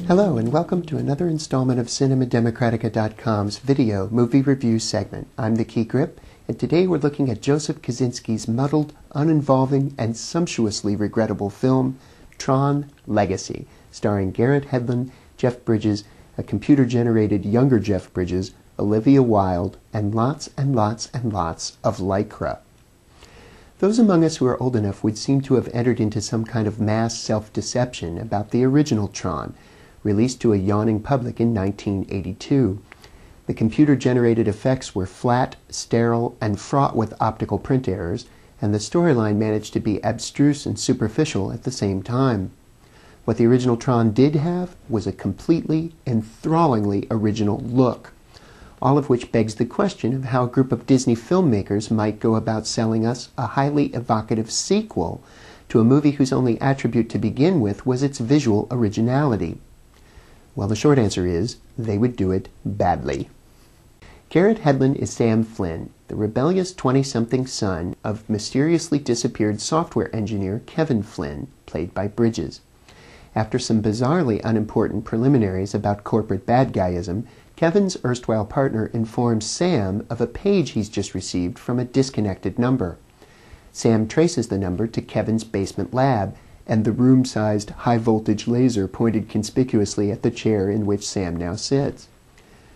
Hello and welcome to another installment of CinemaDemocratica.com's video movie review segment. I'm the Key Grip, and today we're looking at Joseph Kosinski's muddled, uninvolving, and sumptuously regrettable film, Tron Legacy, starring Garrett Hedlund, Jeff Bridges, a computer-generated younger Jeff Bridges, Olivia Wilde, and lots and lots and lots of Lycra. Those among us who are old enough would seem to have entered into some kind of mass self-deception about the original Tron, released to a yawning public in 1982. The computer-generated effects were flat, sterile, and fraught with optical print errors, and the storyline managed to be abstruse and superficial at the same time. What the original Tron did have was a completely, enthrallingly original look, all of which begs the question of how a group of Disney filmmakers might go about selling us a highly evocative sequel to a movie whose only attribute to begin with was its visual originality. Well, the short answer is, they would do it badly. Garrett Hedlund is Sam Flynn, the rebellious 20-something son of mysteriously disappeared software engineer Kevin Flynn, played by Bridges. After some bizarrely unimportant preliminaries about corporate bad guyism, Kevin's erstwhile partner informs Sam of a page he's just received from a disconnected number. Sam traces the number to Kevin's basement lab, and the room-sized high-voltage laser pointed conspicuously at the chair in which Sam now sits.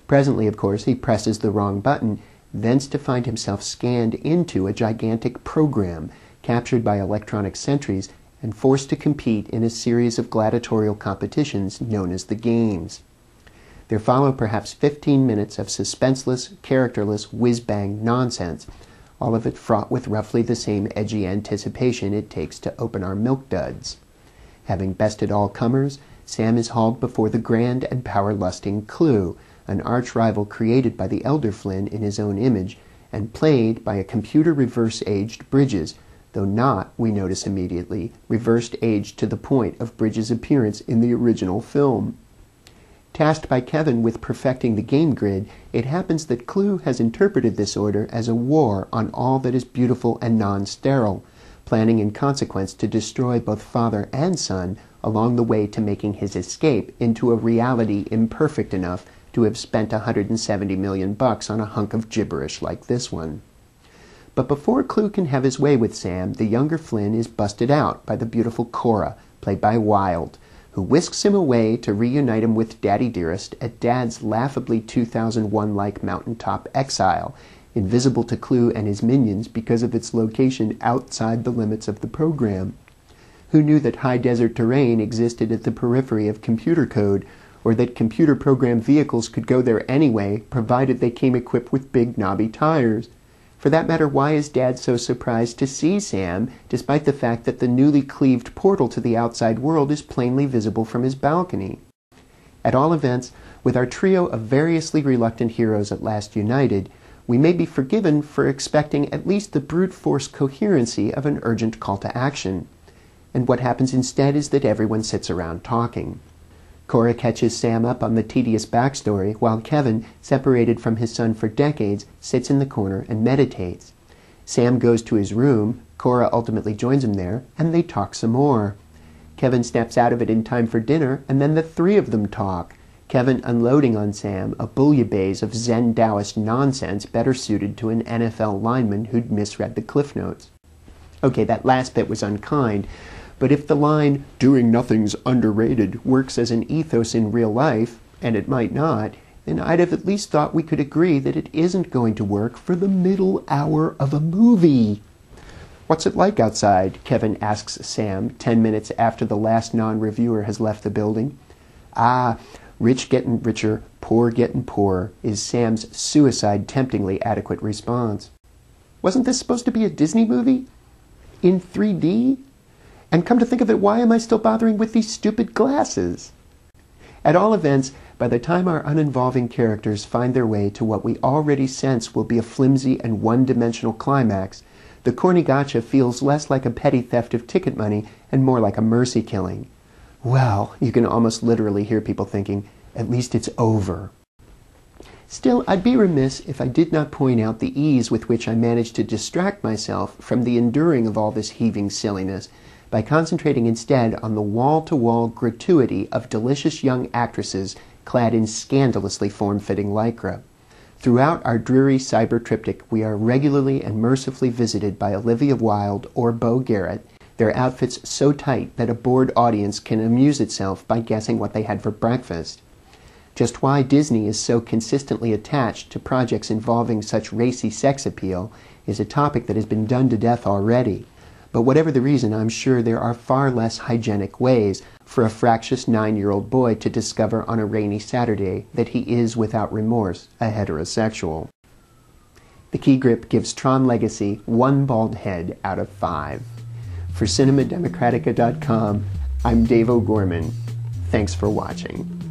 Presently, of course, he presses the wrong button, thence to find himself scanned into a gigantic program captured by electronic sentries and forced to compete in a series of gladiatorial competitions known as the Games. There follow perhaps 15 minutes of suspenseless, characterless, whiz-bang nonsense, all of it fraught with roughly the same edgy anticipation it takes to open our milk duds. Having bested all comers, Sam is hauled before the grand and power-lusting Clue, an arch-rival created by the elder Flynn in his own image, and played by a computer reverse-aged Bridges, though not, we notice immediately, reversed-aged to the point of Bridges' appearance in the original film. Tasked by Kevin with perfecting the game grid, it happens that Clue has interpreted this order as a war on all that is beautiful and non-sterile, planning in consequence to destroy both father and son along the way to making his escape into a reality imperfect enough to have spent $170 million on a hunk of gibberish like this one. But before Clue can have his way with Sam, the younger Flynn is busted out by the beautiful Cora, played by Wilde, who whisks him away to reunite him with Daddy Dearest at Dad's laughably 2001-like mountaintop exile, invisible to Clue and his minions because of its location outside the limits of the program. Who knew that high desert terrain existed at the periphery of computer code, or that computer-programmed vehicles could go there anyway, provided they came equipped with big knobby tires? For that matter, why is Dad so surprised to see Sam, despite the fact that the newly cleaved portal to the outside world is plainly visible from his balcony? At all events, with our trio of variously reluctant heroes at last united, we may be forgiven for expecting at least the brute force coherency of an urgent call to action. And what happens instead is that everyone sits around talking. Cora catches Sam up on the tedious backstory, while Kevin, separated from his son for decades, sits in the corner and meditates. Sam goes to his room, Cora ultimately joins him there, and they talk some more. Kevin snaps out of it in time for dinner, and then the three of them talk, Kevin unloading on Sam a bouillabaisse of Zen Taoist nonsense better suited to an NFL lineman who'd misread the Cliff Notes. Okay, that last bit was unkind, but if the line, "doing nothing's underrated," works as an ethos in real life, and it might not, then I'd have at least thought we could agree that it isn't going to work for the middle hour of a movie. "What's it like outside?" Kevin asks Sam 10 minutes after the last non-reviewer has left the building. "Ah, rich getting richer, poor getting poorer," is Sam's suicide-temptingly adequate response. Wasn't this supposed to be a Disney movie? In 3D? And come to think of it, why am I still bothering with these stupid glasses? At all events, by the time our uninvolving characters find their way to what we already sense will be a flimsy and one-dimensional climax, the corny gotcha feels less like a petty theft of ticket money and more like a mercy killing. Well, you can almost literally hear people thinking, at least it's over. Still, I'd be remiss if I did not point out the ease with which I managed to distract myself from the enduring of all this heaving silliness by concentrating instead on the wall-to-wall gratuity of delicious young actresses clad in scandalously form-fitting lycra. Throughout our dreary cyber triptych, we are regularly and mercifully visited by Olivia Wilde or Beau Garrett, their outfits so tight that a bored audience can amuse itself by guessing what they had for breakfast. Just why Disney is so consistently attached to projects involving such racy sex appeal is a topic that has been done to death already. But whatever the reason, I'm sure there are far less hygienic ways for a fractious 9-year-old boy to discover on a rainy Saturday that he is, without remorse, a heterosexual. The Key Grip gives Tron Legacy 1 bald head out of 5. For CinemaDemocratica.com, I'm Dave O'Gorman. Thanks for watching.